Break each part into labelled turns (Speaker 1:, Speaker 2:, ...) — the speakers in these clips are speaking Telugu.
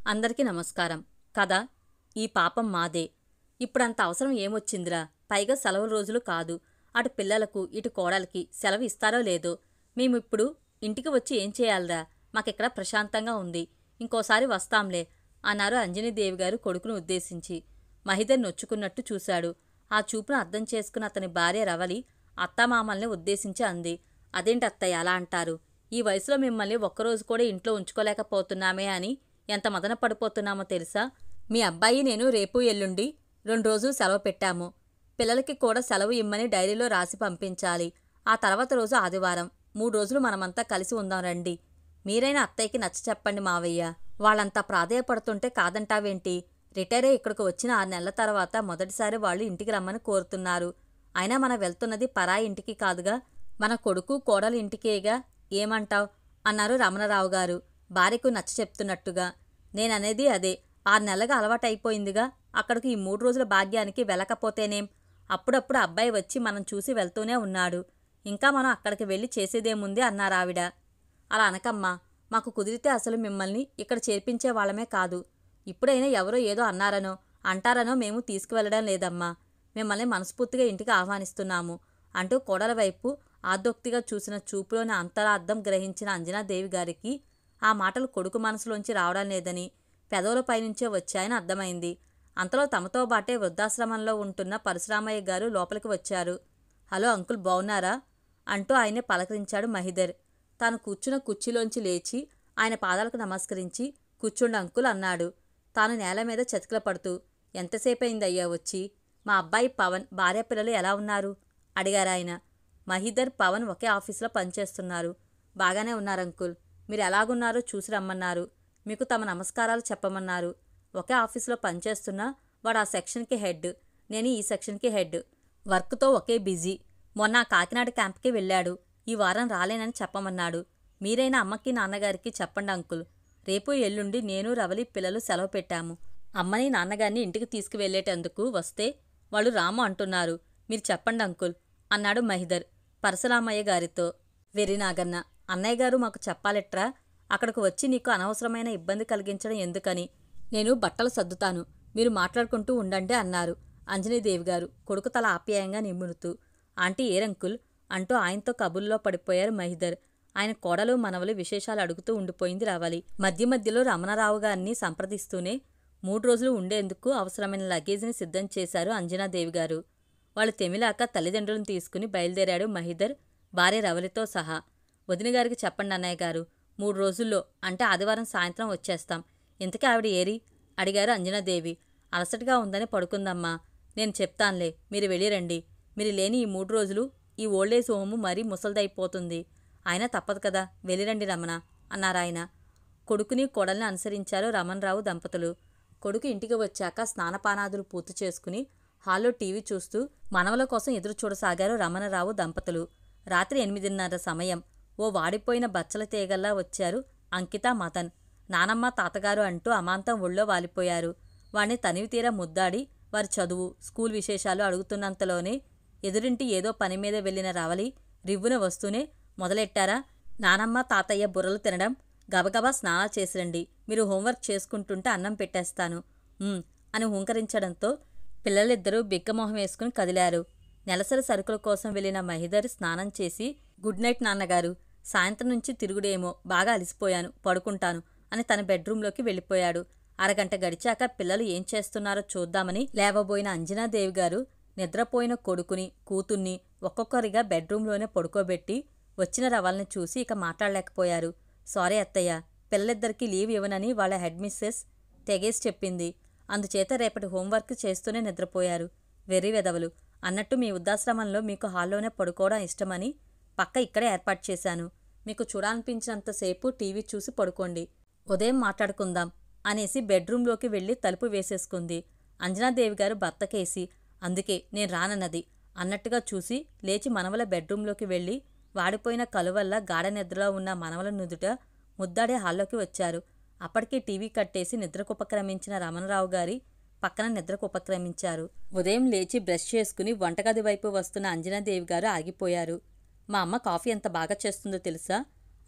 Speaker 1: అందరికీ నమస్కారం. కథ ఈ పాపం మాదే. ఇప్పుడంత అవసరం ఏమొచ్చిందిరా? పైగా సెలవు రోజులు కాదు. అటు పిల్లలకు ఇటు కోడలికి సెలవు ఇస్తారో లేదో. మేమిప్పుడు ఇంటికి వచ్చి ఏం చేయాలిరా? మాకిక్కడ ప్రశాంతంగా ఉంది. ఇంకోసారి వస్తాంలే అన్నారు అంజనీదేవి గారు కొడుకును ఉద్దేశించి. మహిదర్ నొచ్చుకున్నట్టు చూశాడు. ఆ చూపును అర్థం చేసుకున్న అతని భార్య రవలి అత్తామామల్ని ఉద్దేశించి అంది. అదేంటి అత్తయ్య అలా అంటారు? ఈ వయసులో మిమ్మల్ని ఒక్కరోజు కూడా ఇంట్లో ఉంచుకోలేకపోతున్నామే అని ఎంత మదన పడిపోతున్నామో తెలుసా? మీ అబ్బాయి నేను రేపు ఎల్లుండి 2 రోజులు సెలవు పెట్టాము. పిల్లలకి కూడా సెలవు ఇమ్మని డైరీలో రాసి పంపించాలి. ఆ తర్వాత రోజు ఆదివారం. 3 రోజులు మనమంతా కలిసి ఉందాం రండి. మీరైనా అత్తయ్యకి నచ్చ చెప్పండి మావయ్య. వాళ్ళంతా ప్రాధేయపడుతుంటే కాదంటావేంటి? రిటైర్ అయ్యి ఇక్కడికి వచ్చిన 6 నెలల తర్వాత మొదటిసారి వాళ్ళు ఇంటికి రమ్మని కోరుతున్నారు. అయినా మనం వెళ్తున్నది పరాయి ఇంటికి కాదుగా, మన కొడుకు కోడలు ఇంటికేగా. ఏమంటావ్? అన్నారు రమణరావు గారు భార్యకు నచ్చ చెప్తున్నట్టుగా. నేననేది అదే. 6 నెలలుగా అలవాటైపోయిందిగా. అక్కడికి ఈ 3 రోజుల భాగ్యానికి వెళ్ళకపోతేనేం? అప్పుడప్పుడు అబ్బాయి వచ్చి మనం చూసి వెళ్తూనే ఉన్నాడు. ఇంకా మనం అక్కడికి వెళ్ళి చేసేదేముంది అన్నారావిడ. అలా అనకమ్మా. మాకు కుదిరితే అసలు మిమ్మల్ని ఇక్కడ చేర్పించే వాళ్ళమే కాదు. ఇప్పుడైనా ఎవరో ఏదో అన్నారనో అంటారనో మేము తీసుకువెళ్లడం లేదమ్మా. మిమ్మల్ని మనస్ఫూర్తిగా ఇంటికి ఆహ్వానిస్తున్నాము అంటూ కోడల వైపు ఆర్దోక్తిగా చూసిన చూపులోని అంతరార్థం గ్రహించిన అంజనాదేవి గారికి ఆ మాటలు కొడుకు మనసులోంచి రావడం లేదని పెదవులపైనుంచే వచ్చాయని అర్థమైంది. అంతలో తమతో బాటే వృద్ధాశ్రమంలో ఉంటున్న పరశురామయ్య గారు లోపలికి వచ్చారు. హలో అంకుల్, బావున్నారా అంటూ ఆయన్ని పలకరించాడు మహిదర్. తాను కూర్చున్న కుర్చీలోంచి లేచి ఆయన పాదాలకు నమస్కరించి కూర్చుండు అంకుల్ అన్నాడు. తాను నేల మీద చతికిల పడుతూ. ఎంతసేపయిందయ్యా వచ్చి? మా అబ్బాయి పవన్ భార్య పిల్లలు ఎలా ఉన్నారు అడిగారాయన. మహిదర్, పవన్ ఒకే ఆఫీసులో పనిచేస్తున్నారు. బాగానే ఉన్నారంకుల్. మీరు ఎలాగున్నారో చూసి రమ్మన్నారు. మీకు తమ నమస్కారాలు చెప్పమన్నారు. ఒకే ఆఫీసులో పనిచేస్తున్నా వాడు ఆ సెక్షన్కి హెడ్, నేను ఈ సెక్షన్కి హెడ్. వర్క్తో ఒకే బిజీ. మొన్న కాకినాడ క్యాంప్కి వెళ్ళాడు. ఈ వారం రాలేనని చెప్పమన్నాడు. మీరైనా అమ్మకి నాన్నగారికి చెప్పండి అంకుల్. రేపు ఎల్లుండి నేను రవలి పిల్లలు సెలవు పెట్టాము. అమ్మని నాన్నగారిని ఇంటికి తీసుకువెళ్లేటందుకు వస్తే వాళ్ళు రాము అంటున్నారు. మీరు చెప్పండి అంకుల్ అన్నాడు మహిదర్ పరశురామయ్య గారితో. వెర్రినాగన్న, అన్నయ్య గారు మాకు చెప్పాలెట్రా? అక్కడికి వచ్చి నీకు అనవసరమైన ఇబ్బంది కలిగించడం ఎందుకని? నేను బట్టలు సర్దుతాను, మీరు మాట్లాడుకుంటూ ఉండండి అన్నారు అంజనీదేవి గారు కొడుకు తల ఆప్యాయంగా నిమురుతూ. ఆంటీ ఏరంకుల్ అంటూ ఆయనతో కబుర్లో పడిపోయారు మహిదర్. ఆయన కోడలు మనవలు విశేషాలు అడుగుతూ ఉండిపోయింది రావాలి. మధ్య మధ్యలో రమణరావు గారిని సంప్రదిస్తూనే 3 రోజులు ఉండేందుకు అవసరమైన లగేజ్ని సిద్ధం చేశారు అంజనాదేవి గారు. వాళ్ళు తెమిలాక తల్లిదండ్రులను తీసుకుని బయలుదేరాడు మహిదర్ భార్య రవలితో సహా. వదినగారికి చెప్పండి అన్నయ్య గారు, 3 రోజుల్లో అంటే ఆదివారం సాయంత్రం వచ్చేస్తాం. ఇంతకీ ఆవిడ ఏరి అడిగారు అంజనాదేవి. అలసటగా ఉందని పడుకుందమ్మా. నేను చెప్తాన్లే, మీరు వెళ్ళిరండి. మీరు లేని ఈ 3 రోజులు ఈ ఓల్డేజ్ హోము మరీ ముసల్దైపోతుంది. అయినా తప్పదు కదా, వెళ్ళిరండి రమణ అన్నారాయన. కొడుకుని కోడల్ని అనుసరించారు రమణరావు దంపతులు. కొడుకు ఇంటికి వచ్చాక స్నానపానాదులు పూర్తి చేసుకుని హాల్లో టీవీ చూస్తూ మనవల కోసం ఎదురు చూడసాగారు రమణరావు దంపతులు. రాత్రి 8:30 సమయం. ఓ వాడిపోయిన బచ్చల తీగల్లా వచ్చారు అంకిత, మదన్. నానమ్మ, తాతగారు అంటూ అమాంతం ఒళ్ళో వాలిపోయారు. వాణ్ణి తనివితీరా ముద్దాడి వారి చదువు, స్కూల్ విశేషాలు అడుగుతున్నంతలోనే ఎదురింటి ఏదో పని మీద వెళ్లిన రవలి రివ్వున వస్తూనే, మొదలెట్టారా నానమ్మ తాతయ్య బుర్రలు తినడం? గబగబా స్నానాలు చేసిరండి. మీరు హోంవర్క్ చేసుకుంటుంటే అన్నం పెట్టేస్తాను అని హుంకరించడంతో పిల్లలిద్దరూ బిగ్గమొహం వేసుకుని కదిలారు. నెలసరి సరుకుల కోసం వెళ్లిన మహిదర్ స్నానం చేసి, గుడ్ నైట్ నాన్నగారు, సాయంత్రం నుంచి తిరుగుడేమో, బాగా అలిసిపోయాను, పడుకుంటాను అని తన బెడ్రూంలోకి వెళ్ళిపోయాడు. అరగంట గడిచాక పిల్లలు ఏం చేస్తున్నారో చూద్దామని లేవబోయిన అంజనాదేవి గారు నిద్రపోయిన కొడుకుని, కూతుర్ని ఒక్కొక్కరిగా బెడ్రూంలోనే పడుకోబెట్టి వచ్చిన రవల్ని చూసి ఇక మాట్లాడలేకపోయారు. సారీ అత్తయ్య, పిల్లలిద్దరికీ లీవ్ ఇవ్వనని వాళ్ళ హెడ్ మిస్సెస్ తెగేసి చెప్పింది. అందుచేత రేపటి హోంవర్క్ చేస్తూనే నిద్రపోయారు. వెర్రి వెదవలు. అన్నట్టు మీ వృద్ధాశ్రమంలో మీకు హాల్లోనే పడుకోవడం ఇష్టమని పక్క ఇక్కడే ఏర్పాటు చేశాను. మీకు చూడాలనిపించినంతసేపు టీవీ చూసి పడుకోండి. ఉదయం మాట్లాడుకుందాం అనేసి బెడ్రూంలోకి వెళ్ళి తలుపు వేసేసుకుంది. అంజనాదేవి గారు భర్తకేసి, అందుకే నేను రానన్నది అన్నట్టుగా చూసి లేచి మనవల బెడ్రూంలోకి వెళ్ళి వాడిపోయిన కలువల్లా గాఢ నిద్రలో ఉన్న మనవల నుదుట ముద్దాడే హాల్లోకి వచ్చారు. అప్పటికే టీవీ కట్టేసి నిద్రకుపక్రమించిన రమణరావు గారి పక్కన నిద్రకుపక్రమించారు. ఉదయం లేచి బ్రష్ చేసుకుని వంటగది వైపు వస్తున్న అంజనాదేవి గారు ఆగిపోయారు. మా అమ్మ కాఫీ ఎంత బాగా చేస్తుందో తెలుసా?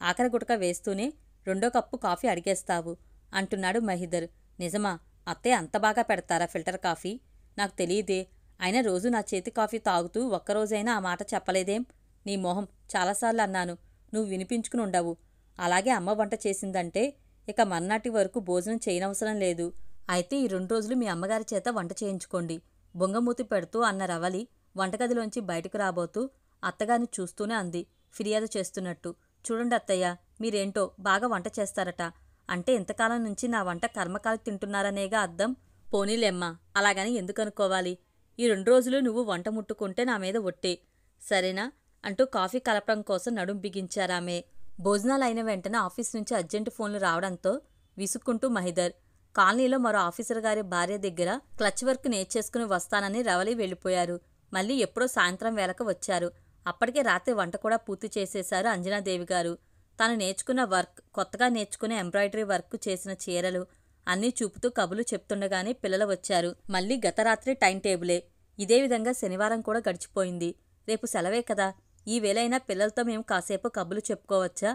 Speaker 1: ఆఖరి గుటక వేస్తూనే 2వ కప్పు కాఫీ అడిగేస్తావు. అంటున్నాడు మహిదర్. నిజమా? అత్తయ్య అంత బాగా పెడతారా ఫిల్టర్ కాఫీ? నాకు తెలియదే. అయినా రోజు నా చేతి కాఫీ తాగుతూ ఒక్కరోజైనా ఆ మాట చెప్పలేదేం? నీ మొహం, చాలాసార్లు అన్నాను. నువ్వు వినిపించుకుని ఉండవు. అలాగే అమ్మ వంట చేసిందంటే ఇక మర్నాటి వరకు భోజనం చేయనవసరం లేదు. అయితే ఈ 2 రోజులు మీ అమ్మగారి చేత వంట చేయించుకోండి. బొంగమూతి పెడుతూ అన్న రవలి వంటగదిలోంచి బయటకు రాబోతూ అత్తగారిని చూస్తూనే అంది, ఫిర్యాదు చేస్తున్నట్టు. చూడండి అత్తయ్య, మీరేంటో బాగా వంట చేస్తారట. అంటే ఇంతకాలం నుంచి నా వంట కర్మకాలి తింటున్నారనేగా అర్థం. పోనీలేమ్మా, అలాగని ఎందుకనుకోవాలి? ఈ 2 రోజులు నువ్వు వంట ముట్టుకుంటే నా మీద ఒట్టే, సరేనా? అంటూ కాఫీ కలపడం కోసం నడుం బిగించారామే. భోజనాలైన వెంటనే ఆఫీస్ నుంచి అర్జెంటు ఫోన్లు రావడంతో విసుక్కుంటూ మహిదర్ కాలనీలో మరో ఆఫీసర్ గారి భార్య దగ్గర క్లచ్ వర్క్ నేర్చేసుకుని వస్తానని రవలి వెళ్ళిపోయారు. మళ్ళీ ఎప్పుడో సాయంత్రం వేళకు వచ్చారు. అప్పటికే రాత్రి వంట కూడా పూర్తి చేసేశారు అంజనాదేవి గారు. తాను నేర్చుకున్న వర్క్, కొత్తగా నేర్చుకునే ఎంబ్రాయిడరీ వర్క్ చేసిన చీరలు అన్నీ చూపుతూ కబులు చెప్తుండగానే పిల్లలు వచ్చారు. మళ్ళీ గత రాత్రి టైం టేబులే. ఇదే విధంగా శనివారం కూడా గడిచిపోయింది. రేపు సెలవే కదా, ఈ వేళైనా పిల్లలతో మేము కాసేపు కబులు చెప్పుకోవచ్చా?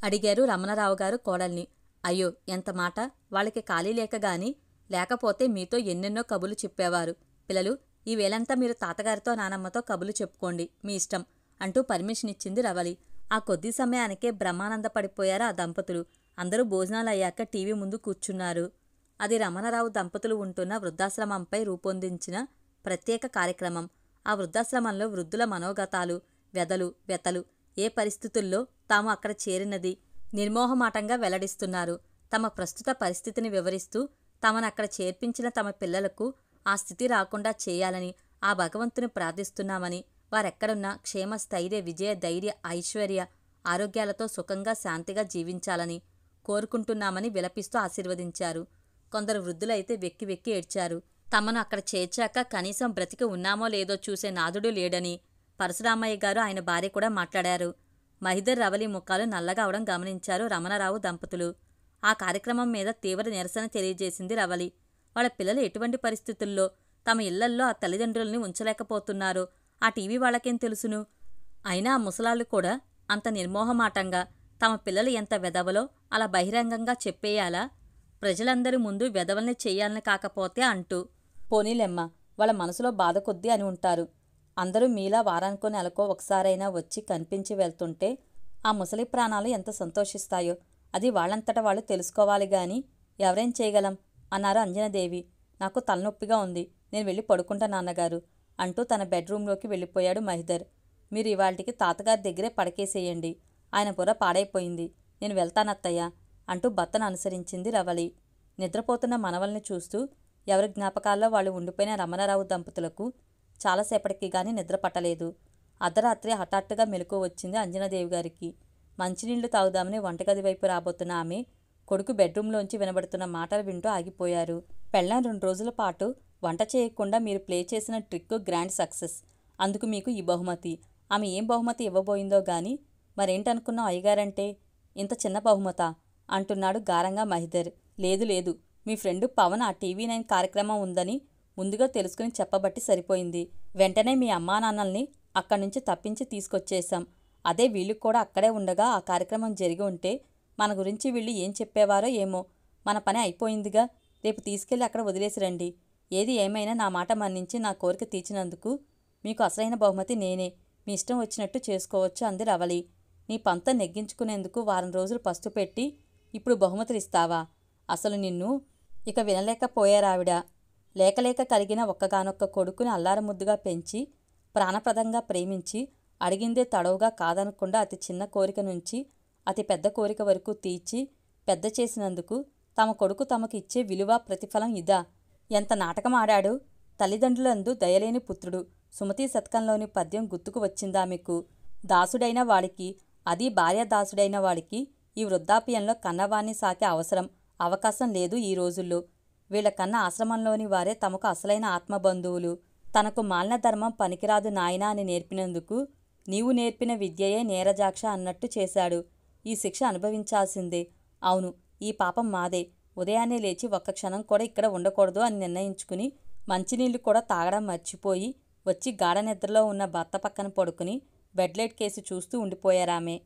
Speaker 1: అడిగారు రమణరావు గారు కోడల్ని. అయ్యో, ఎంత మాట! వాళ్ళకి ఖాళీ లేకగాని, లేకపోతే మీతో ఎన్నెన్నో కబులు చెప్పేవారు. పిల్లలు, ఈ వేళంతా మీరు తాతగారితో నానమ్మతో కబులు చెప్పుకోండి, మీ ఇష్టం అంటూ పర్మిషన్ ఇచ్చింది రవలి. ఆ కొద్ది సమయానికే బ్రహ్మానంద పడిపోయారు ఆ దంపతులు. అందరూ భోజనాలయ్యాక టీవీ ముందు కూర్చున్నారు. అది రమణరావు దంపతులు ఉంటున్న వృద్ధాశ్రమంపై రూపొందించిన ప్రత్యేక కార్యక్రమం. ఆ వృద్ధాశ్రమంలో వృద్ధుల మనోగతాలు, వ్యతలు ఏ పరిస్థితుల్లో తాము అక్కడ చేరినది నిర్మోహమాటంగా వెల్లడిస్తున్నారు. తమ ప్రస్తుత పరిస్థితిని వివరిస్తూ తమను అక్కడ చేర్పించిన తమ పిల్లలకు ఆ స్థితి రాకుండా చేయాలని ఆ భగవంతుని ప్రార్థిస్తున్నామని, వారెక్కడున్నా క్షేమ, స్థైర్య, విజయ, ధైర్య, ఐశ్వర్య, ఆరోగ్యాలతో సుఖంగా శాంతిగా జీవించాలని కోరుకుంటున్నామని విలపిస్తూ ఆశీర్వదించారు. కొందరు వృద్ధులైతే వెక్కి వెక్కి ఏడ్చారు. తమను అక్కడ చేర్చాక కనీసం బ్రతికి ఉన్నామో లేదో చూసే నాథుడు లేడని పరశురామయ్య గారు, ఆయన భార్య కూడా మాట్లాడారు. మహిదర్, రవలి ముఖాలు నల్లగా అవడం గమనించారు రమణరావు దంపతులు. ఆ కార్యక్రమం మీద తీవ్ర నిరసన తెలియజేసింది రవలి. వాళ్ళ పిల్లలు ఎటువంటి పరిస్థితుల్లో తమ ఇళ్లల్లో ఆ తల్లిదండ్రుల్ని ఉంచలేకపోతున్నారో ఆ టీవీ వాళ్ళకేం తెలుసును? అయినా ఆ ముసలాళ్ళు కూడా అంత నిర్మోహమాటంగా తమ పిల్లలు ఎంత వెధవలో అలా బహిరంగంగా చెప్పేయాలా? ప్రజలందరి ముందు వెధవల్ని చెయ్యాలని కాకపోతే అంటూ. పోనీలెమ్మ, వాళ్ళ మనసులో బాధ కొద్దీ అని ఉంటారు. అందరూ మీలా వారానికో నెలకో ఒకసారైనా వచ్చి కనిపించి వెళ్తుంటే ఆ ముసలి ప్రాణాలు ఎంత సంతోషిస్తాయో అది వాళ్ళంతట వాళ్ళు తెలుసుకోవాలి గాని ఎవరేం చేయగలం అన్నారు అంజనాదేవి. నాకు తలనొప్పిగా ఉంది, నేను వెళ్ళి పడుకుంటా నాన్నగారు అంటూ తన బెడ్రూంలోకి వెళ్ళిపోయాడు మహిదర్. మీరు ఇవాళకి తాతగారి దగ్గరే పడకేసేయండి, ఆయన బుర్ర పాడైపోయింది, నేను వెళ్తానత్తయ్య అంటూ భర్తను అనుసరించింది రవలి. నిద్రపోతున్న మనవల్ని చూస్తూ ఎవరి జ్ఞాపకాల్లో వాళ్ళు ఉండిపోయిన రమణరావు దంపతులకు చాలాసేపటికి గాని నిద్ర పట్టలేదు. అర్ధరాత్రి హఠాత్తుగా మెలకువ వచ్చింది అంజనాదేవి గారికి. మంచినీళ్లు తాగుదామని వంటగది వైపు రాబోతున్న ఆమె కొడుకు బెడ్రూంలోంచి వినబడుతున్న మాటలు వింటూ ఆగిపోయారు. పెళ్ళాం 2 రోజుల పాటు వంట చేయకుండా మీరు ప్లే చేసిన ట్రిక్ గ్రాండ్ సక్సెస్, అందుకు మీకు ఈ బహుమతి. ఆమె ఏం బహుమతి ఇవ్వబోయిందో గాని మరేంటనుకున్నావు అయ్యగారంటే? ఇంత చిన్న బహుమతా అంటున్నాడు గారంగా మహిదర్. లేదు లేదు, మీ ఫ్రెండు పవన్ ఆ టీవీ9 కార్యక్రమం ఉందని ముందుగా తెలుసుకుని చెప్పబట్టి సరిపోయింది. వెంటనే మీ అమ్మానాన్నల్ని అక్కడ్నుంచి తప్పించి తీసుకొచ్చేశాం. అదే వీళ్ళు కూడా అక్కడే ఉండగా ఆ కార్యక్రమం జరిగి ఉంటే మన గురించి వీళ్ళు ఏం చెప్పేవారో ఏమో. మన పని అయిపోయిందిగా, రేపు తీసుకెళ్లి అక్కడ వదిలేసి రండి. ఏది ఏమైనా నా మాట మన్నించి నా కోరిక తీర్చినందుకు మీకు అసలైన బహుమతి నేనే. మీ ఇష్టం వచ్చినట్టు చేసుకోవచ్చు అంది రవలి. నీ పంతం నెగ్గించుకునేందుకు వారం రోజులు పస్తు పెట్టి ఇప్పుడు బహుమతులు ఇస్తావా? అసలు నిన్ను ఇక వినలేకపోయారావిడ. లేకలేక కలిగిన ఒక్కగానొక్క కొడుకుని అల్లారముద్దుగా పెంచి ప్రాణప్రదంగా ప్రేమించి అడిగిందే తడవుగా కాదనకుండా అతి చిన్న కోరిక నుంచి అతి పెద్ద కోరిక వరకు తీర్చి పెద్ద చేసినందుకు తమ కొడుకు తమకు ఇచ్చే విలువ, ప్రతిఫలం ఇదా? ఎంత నాటకం ఆడాడు! తల్లిదండ్రులందు దయలేని పుత్రుడు. సుమతీ శతకంలోని పద్యం గుర్తుకు వచ్చిందా మీకు? దాసుడైన వాడికి, అది భార్యాదాసుడైన వాడికి ఈ వృద్ధాప్యంలో కన్నవాణ్ణి సాకే అవసరం, అవకాశం లేదు ఈ రోజుల్లో. వీళ్ళకన్నా ఆశ్రమంలోని వారే తమకు అసలైన ఆత్మబంధువులు. తనకు మాలిన ధర్మం పనికిరాదు నాయనా అని నేర్పినందుకు నీవు నేర్పిన విద్యయే నేరజాక్ష అన్నట్టు చేశాడు. ఈ శిక్ష అనుభవించాల్సిందే. అవును, ఈ పాపం మాదే. ఉదయాన్నే లేచి ఒక్క క్షణం కూడా ఇక్కడ ఉండకూడదు అని నిర్ణయించుకుని మంచినీళ్లు కూడా తాగడం మర్చిపోయి వచ్చి గాఢ నిద్రలో ఉన్న భర్త పక్కన పడుకుని బెడ్లైట్ కేసి చూస్తూ ఉండిపోయారామె.